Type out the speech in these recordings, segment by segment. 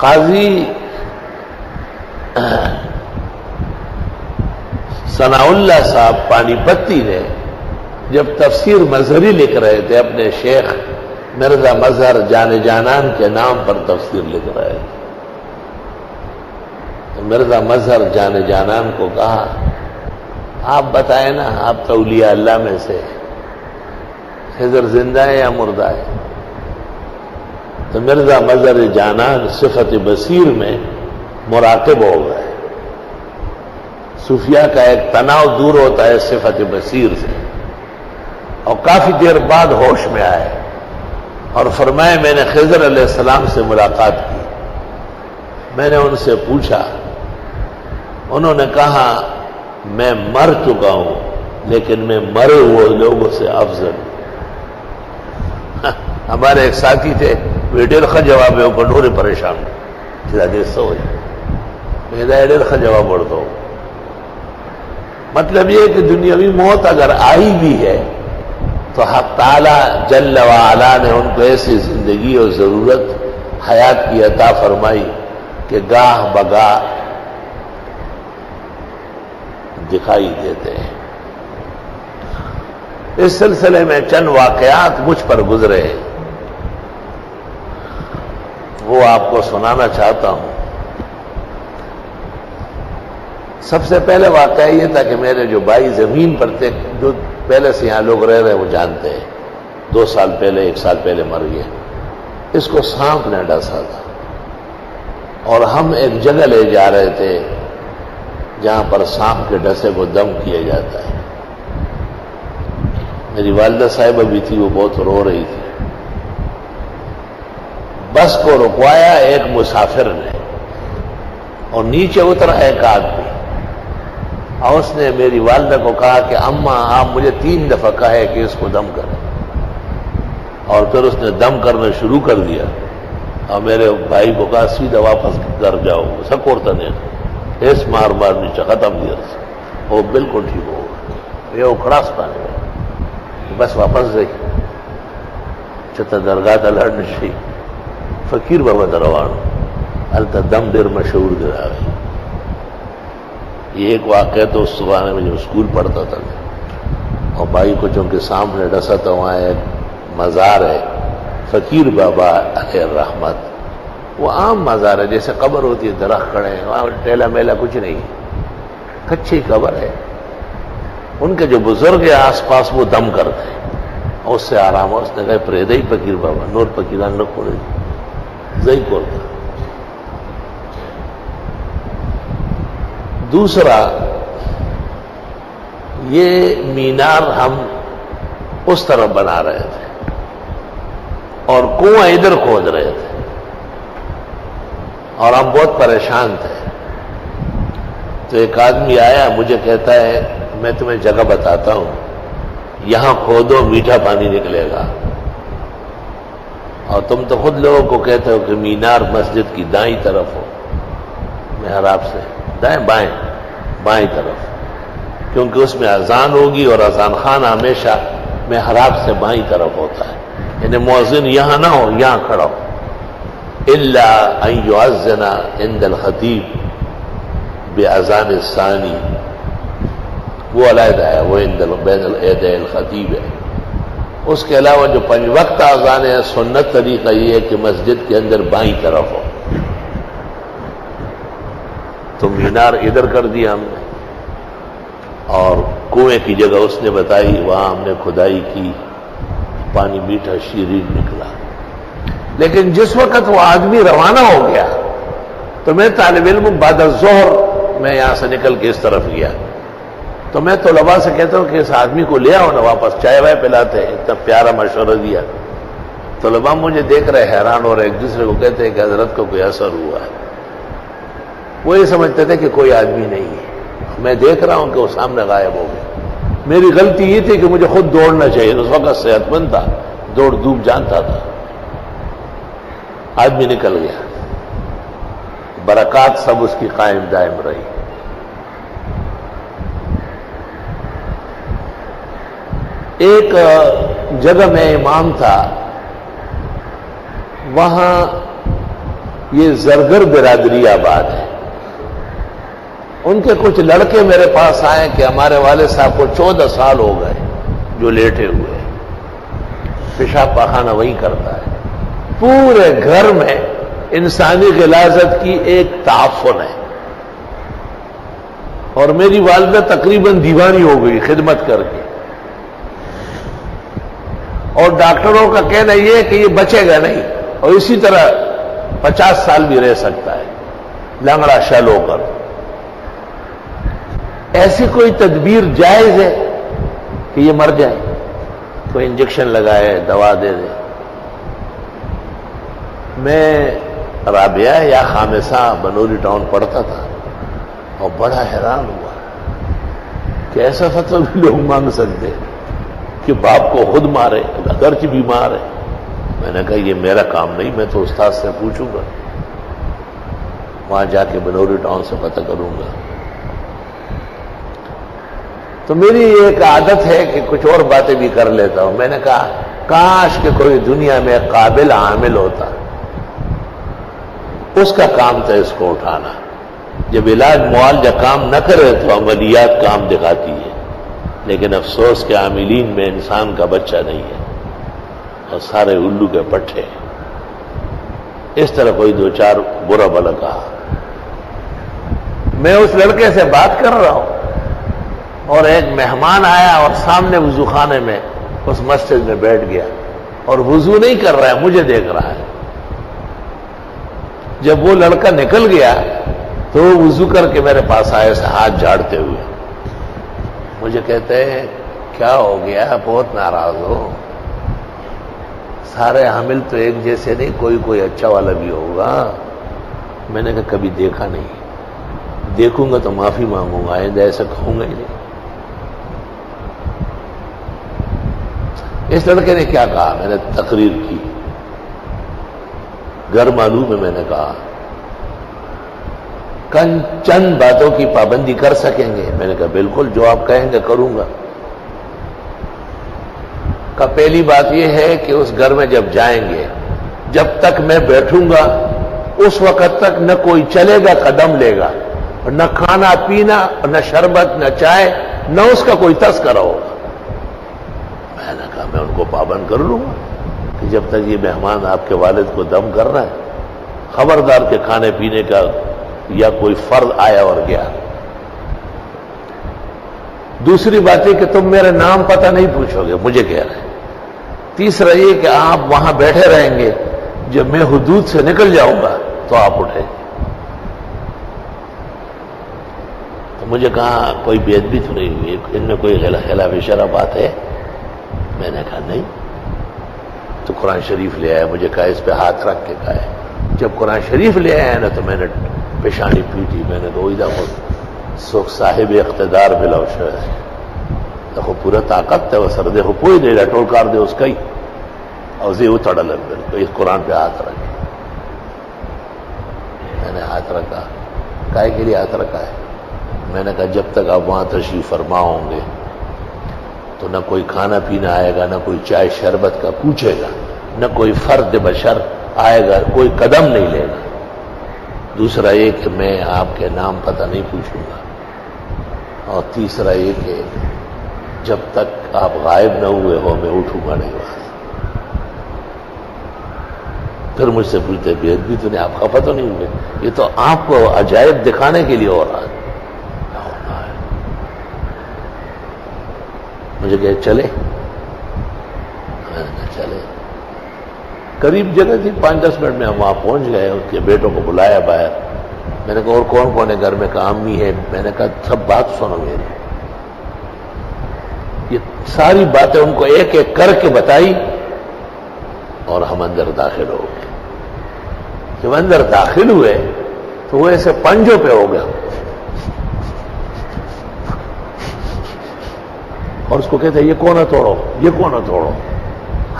قاضی ثناء اللہ صاحب پانی پتی نے جب تفسیر مظہری لکھ رہے تھے اپنے شیخ مرزا مظہر جان جانان کے نام پر تفسیر لکھ رہے تھے، تو مرزا مظہر جان جانان کو کہا آپ بتائیں نا، آپ تو اولیاء اللہ میں سے، خضر زندہ ہے یا مردہ ہے؟ تو مرزا مظہر جانان صفت بصیر میں مراقب ہو گئے۔ صوفیاء کا ایک تناؤ دور ہوتا ہے صفت بصیر سے، اور کافی دیر بعد ہوش میں آئے اور فرمائے میں نے خضر علیہ السلام سے ملاقات کی، میں نے ان سے پوچھا، انہوں نے کہا میں مر چکا ہوں لیکن میں مرے ہوئے لوگوں سے افضل ہوں۔ ہمارے ایک ساتھی تھے، ویڈیل خا جواب ہے اوپر ڈورے پریشان دیر سو ڈیل خا جواب بڑھتا ہوں۔ مطلب یہ کہ دنیاوی موت اگر آئی بھی ہے تو حق تعالی جل وعلا نے ان کو ایسی زندگی اور ضرورت حیات کی عطا فرمائی کہ گاہ بگاہ دکھائی دیتے ہیں۔ اس سلسلے میں چند واقعات مجھ پر گزرے ہیں، وہ آپ کو سنانا چاہتا ہوں۔ سب سے پہلے واقعہ یہ تھا کہ میرے جو بھائی زمین پر تھے، جو پہلے سے یہاں لوگ رہ رہے وہ جانتے ہیں، 2 سال پہلے 1 سال پہلے مر گئے، اس کو سانپ نے ڈسا تھا، اور ہم ایک جگہ لے جا رہے تھے جہاں پر سانپ کے ڈسے کو دم کیا جاتا ہے۔ میری والدہ صاحبہ بھی تھی، وہ بہت رو رہی تھی۔ بس کو رکوایا ایک مسافر نے، اور نیچے اترا ایک آدمی، اور اس نے میری والدہ کو کہا کہ اماں آپ مجھے 3 دفعہ کہے کہ اس کو دم کریں، اور پھر اس نے دم کرنا شروع کر دیا، اور میرے بھائی کو کہا سیدھا واپس گھر جاؤ، سکورتا نہیں اس مار مار نیچے ختم دیا، وہ بالکل ٹھیک ہو گیا، یہ اکھڑاس پانے میں بس واپس گئی چھتا درگاہ تلہڑ نشی فقیر بابا دروان التا دم دیر مشہور درا گئی۔ یہ ایک واقعہ تو اس زمانے میں جو اسکول پڑھتا تھا، اور بھائی کو چونکہ سامنے ڈسا تھا، وہاں ایک مزار ہے فقیر بابا علیہ الرحمت، وہ عام مزار ہے، جیسے قبر ہوتی ہے، درخت کھڑے ہیں، وہاں ٹیلا میلا کچھ نہیں، کچی قبر ہے۔ ان کے جو بزرگ ہیں آس پاس وہ دم کرتے ہیں، اور اس سے آرام ہو۔ اس نے کہا پریدئی فقیر بابا نور فقیران نہ کھولے زئی کھولتا۔ دوسرا، یہ مینار ہم اس طرف بنا رہے تھے اور کنواں ادھر کھود رہے تھے، اور ہم بہت پریشان تھے۔ تو ایک آدمی آیا، مجھے کہتا ہے میں تمہیں جگہ بتاتا ہوں، یہاں کھودو میٹھا پانی نکلے گا، اور تم تو خود لوگوں کو کہتے ہو کہ مینار مسجد کی دائیں طرف ہو، محراب سے دائیں بائیں طرف، کیونکہ اس میں اذان ہوگی اور اذان خان ہمیشہ محراب سے بائیں طرف ہوتا ہے، یعنی مؤذن یہاں نہ ہو، یہاں کھڑا ہو، الا ان یؤذن عند الخطیب باذان الثانی، وہ علیحدہ ہے، وہ بین العیدین الخطیب ہے۔ اس کے علاوہ جو 5 وقت اذان ہے، سنت طریقہ یہ ہے کہ مسجد کے اندر بائیں طرف ہو۔ تو مینار ادھر کر دیا ہم نے، اور کنویں کی جگہ اس نے بتائی، وہاں ہم نے کھدائی کی، پانی میٹھا شیرین نکلا۔ لیکن جس وقت وہ آدمی روانہ ہو گیا تو میں طالب علم بعد الظہر میں یہاں سے نکل کے اس طرف گیا، تو میں طلباء سے کہتا ہوں کہ اس آدمی کو لے آؤ نا واپس، چائے وائے پلاتے ہیں، اتنا پیارا مشورہ دیا۔ طلباء مجھے دیکھ رہے حیران ہو رہے، ایک دوسرے کو کہتے ہیں کہ حضرت کو کوئی اثر ہوا ہے۔ وہ یہ سمجھتے تھے کہ کوئی آدمی نہیں ہے، میں دیکھ رہا ہوں کہ وہ سامنے غائب ہو گیا۔ میری غلطی یہ تھی کہ مجھے خود دوڑنا چاہیے، اس وقت صحت مند تھا، دوڑ دھوپ جانتا تھا۔ آدمی نکل گیا، برکات سب اس کی قائم دائم رہی۔ ایک جگہ میں امام تھا، وہاں یہ زرگر برادری آباد ہے. ان کے کچھ لڑکے میرے پاس آئے کہ ہمارے والد صاحب کو 14 سال ہو گئے جو لیٹے ہوئے، پیشاب پاخانہ وہی کرتا ہے. پورے گھر میں انسانی غلاظت کی ایک تعفن ہے، اور میری والدہ تقریباً دیوانی ہو گئی خدمت کر کے. اور ڈاکٹروں کا کہنا یہ ہے کہ یہ بچے گا نہیں، اور اسی طرح 50 سال بھی رہ سکتا ہے لنگڑا شل ہو کر. ایسی کوئی تدبیر جائز ہے کہ یہ مر جائے؟ کوئی انجیکشن لگائے، دوا دے دے. میں رابعہ یا خامسہ بنوری ٹاؤن پڑھتا تھا اور بڑا حیران ہوا کہ ایسا فتویٰ بھی لوگ مانگ سکتے کہ باپ کو خود مارے اگرچہ بیمار ہے. میں نے کہا یہ میرا کام نہیں، میں تو استاد سے پوچھوں گا، وہاں جا کے بنوری ٹاؤن سے پتہ کروں گا. تو میری ایک عادت ہے کہ کچھ اور باتیں بھی کر لیتا ہوں. میں نے کہا کاش کہ کوئی دنیا میں قابل عامل ہوتا، اس کا کام تھا اس کو اٹھانا. جب علاج معالجہ کام نہ کرے تو عملیات کام دکھاتی ہے، لیکن افسوس کہ عاملین میں انسان کا بچہ نہیں ہے اور سارے الو کے پٹھے. اس طرح کوئی دو چار برا بلا کہا. میں اس لڑکے سے بات کر رہا ہوں اور ایک مہمان آیا اور سامنے وضو خانے میں اس مسجد میں بیٹھ گیا اور وضو نہیں کر رہا ہے، مجھے دیکھ رہا ہے. جب وہ لڑکا نکل گیا تو وہ وضو کر کے میرے پاس آئے سے ہاتھ جھاڑتے ہوئے. مجھے کہتے ہیں کیا ہو گیا، بہت ناراض ہو؟ سارے حامل تو ایک جیسے نہیں، کوئی اچھا والا بھی ہوگا. میں نے کہا کبھی دیکھا نہیں، دیکھوں گا تو معافی مانگوں گا، آئندہ ایسا کہوں گا ہی نہیں. اس لڑکے نے کیا کہا؟ میں نے تقریر کی، گھر معلوم ہے. میں نے کہا چند باتوں کی پابندی کر سکیں گے؟ میں نے کہا بالکل، جو آپ کہیں گے کروں گا. کا پہلی بات یہ ہے کہ اس گھر میں جب جائیں گے، جب تک میں بیٹھوں گا اس وقت تک نہ کوئی چلے گا قدم لے گا، نہ کھانا پینا، نہ شربت، نہ چائے، نہ اس کا کوئی تذکرہ ہوگا. میں نے کہا میں ان کو پابند کر لوں گا کہ جب تک یہ مہمان آپ کے والد کو دم کر رہا ہے، خبردار کے کھانے پینے کا یا کوئی فرض آیا اور گیا. دوسری بات یہ کہ تم میرے نام پتہ نہیں پوچھو گے، مجھے کہہ رہے ہیں. تیسرا یہ کہ آپ وہاں بیٹھے رہیں گے، جب میں حدود سے نکل جاؤں گا تو آپ اٹھیں. تو مجھے کہا کوئی بے ادبی تو نہیں ہوئی، ان میں کوئی خلاف شرع بات ہے؟ میں نے کہا نہیں. تو قرآن شریف لے آیا، مجھے کہا اس پہ ہاتھ رکھ کے کہا ہے. جب قرآن شریف لے آیا نا تو میں نے پیشانی پیٹی. میں نے کہا سوک صاحب اقتدار بلاو شاید دیکھو پورا طاقت ہے وہ سر دیکھو پوئی دے رہا ٹول کار دے اس کا ہی اور زی اتڑا لگ بالکل اس قرآن پہ ہاتھ رکھے. میں نے ہاتھ رکھا. کائے کے لیے ہاتھ رکھا ہے؟ میں نے کہا جب تک آپ وہاں تشریف فرما ہوں گے تو نہ کوئی کھانا پینا آئے گا، نہ کوئی چائے شربت کا پوچھے گا، نہ کوئی فرد بشر آئے گا، کوئی قدم نہیں لے گا. دوسرا یہ کہ میں آپ کے نام پتہ نہیں پوچھوں گا. اور تیسرا یہ کہ جب تک آپ غائب نہ ہوئے ہو میں اٹھوں گا نہیں وہاں. پھر مجھ سے پوچھتے بے ادبی تو نہیں، آپ خفا تو نہیں ہوئے؟ یہ تو آپ کو عجائب دکھانے کے لیے ہو رہا ہے. مجھے کہ چلے؟ چلے. قریب جگہ تھی، 5-10 منٹ میں ہم وہاں پہنچ گئے. اس کے بیٹوں کو بلایا باہر. میں نے کہا اور کون کون ہے گھر میں؟ کہا امی ہے. میں نے کہا سب بات سنو میری. یہ ساری باتیں ان کو ایک ایک کر کے بتائی اور ہم اندر داخل ہو گئے. جب اندر داخل ہوئے تو وہ ایسے پنجوں پہ ہو گیا اور اس کو کہتے ہیں یہ کونا توڑو، یہ کونا توڑو.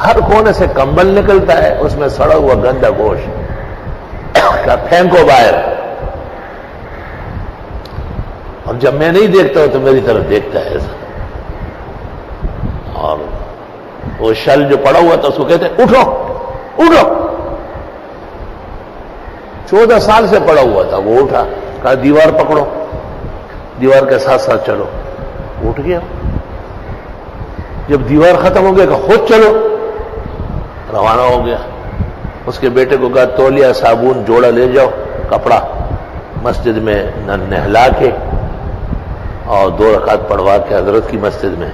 ہر کونے سے کمبل نکلتا ہے، اس میں سڑا ہوا گندا گوشت کا پھینکو باہر. اور جب میں نہیں دیکھتا ہوں تو میری طرف دیکھتا ہے ایسا. اور وہ شل جو پڑا ہوا تھا اس کو کہتے ہیں اٹھو اٹھو. 14 سال سے پڑا ہوا تھا. وہ اٹھا, کہا دیوار پکڑو, دیوار کے ساتھ ساتھ چلو. اٹھ گیا. جب دیوار ختم ہو گیا کہ خود چلو, روانہ ہو گیا. اس کے بیٹے کو کہا تولیہ, صابن, جوڑا لے جاؤ, کپڑا, مسجد میں نہلا کے اور 2 رکعت پڑھوا کے حضرت کی مسجد میں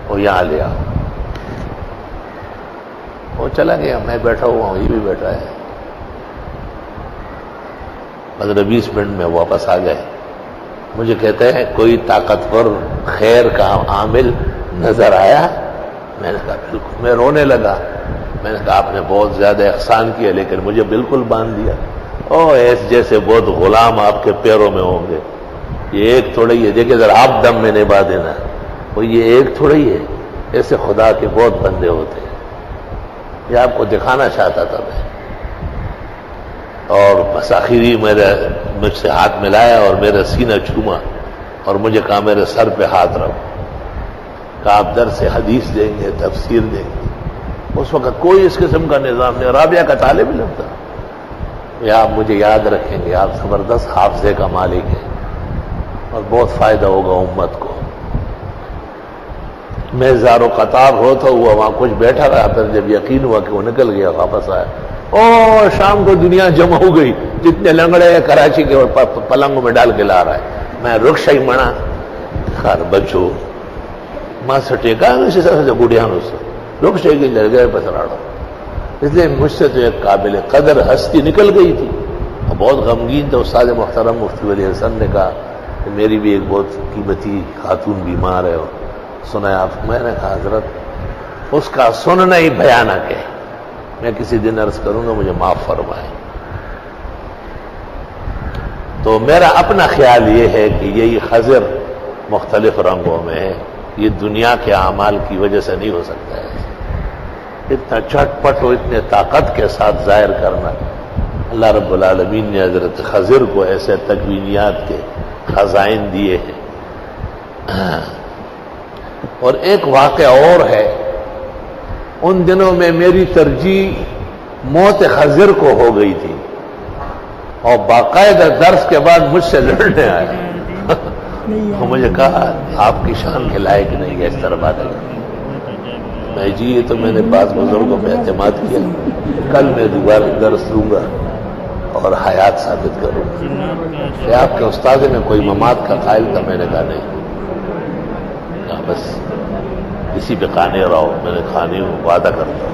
وہ یہاں لے آؤ. وہ چلا گیا. میں بیٹھا ہوا ہوں, یہ بھی بیٹھا ہے. 15-20 منٹ میں واپس آ گئے. مجھے کہتے ہیں کوئی طاقتور خیر کا عامل نظر آیا؟ میں نے کہا بالکل. میں رونے لگا. میں نے کہا آپ نے بہت زیادہ احسان کیا لیکن مجھے بالکل باندھ دیا. ایس جیسے بہت غلام آپ کے پیروں میں ہوں گے. یہ ایک تھوڑا ہی ہے, دیکھیں ذرا آپ دم میں نبھا دینا. وہ یہ ایک تھوڑا ہی ہے, ایسے خدا کے بہت بندے ہوتے ہیں. یہ آپ کو دکھانا چاہتا تھا میں. اور بس آخری مجھ سے ہاتھ ملایا اور میرا سینہ چوما اور مجھے کہا میرے سر پہ ہاتھ رکھو. کہا آپ درس حدیث دیں گے, تفسیر دیں گے. اس وقت کوئی اس قسم کا نظام نہیں. رابعہ کا طالب علم تھا. آپ مجھے یاد رکھیں گے, آپ زبردست حافظے کا مالک ہیں اور بہت فائدہ ہوگا امت کو. میں زار و قطار ہوتا ہوا وہاں کچھ بیٹھا رہا. پھر جب یقین ہوا کہ وہ نکل گیا, واپس آیا. شام کو دنیا جمع ہو گئی, جتنے لنگڑے ہیں کراچی کے پلنگوں میں ڈال کے لا رہا ہے. میں رکشا ہی منا خار بچو ماں سے ٹیکا اسی طرح سے گڑیانوں سے رکشے کی لڑ گئے پسراڑو. اس لیے مجھ سے تو ایک قابل قدر ہستی نکل گئی تھی. اور بہت غمگین تھا. استاد محترم مفتی ولی حسن نے کہا کہ میری بھی ایک بہت قیمتی خاتون بیمار ہے, اور سنا آپ. میں نے کہا حضرت اس کا سننا ہی بھیانک ہے. میں کسی دن عرض کروں گا, مجھے معاف فرمائیں. تو میرا اپنا خیال یہ ہے کہ یہی خضر مختلف رنگوں میں ہے. یہ دنیا کے اعمال کی وجہ سے نہیں ہو سکتا ہے. اتنا چٹ پٹ اور اتنے طاقت کے ساتھ ظاہر کرنا. اللہ رب العالمین نے حضرت خضر کو ایسے تکوینیات کے خزائن دیے ہیں. اور ایک واقعہ اور ہے. ان دنوں میں میری ترجیح موت خضر کو ہو گئی تھی, اور باقاعدہ درس کے بعد مجھ سے لڑنے آئے. مجھے کہا آپ کی شان کے لائق نہیں ہے اس طرح بات. میں جی یہ تو میں نے بعض بزرگوں پہ اعتماد کیا, کل میں دوبارہ درس دوں گا اور حیات ثابت کروں گا. کہ آپ کے استاد میں کوئی ممات کا قائل تھا؟ میں نے کہا نہیں. کہا بس اسی پہ قانے رہو. میں نے کہا نہیں ہوں, وعدہ کرتا ہوں.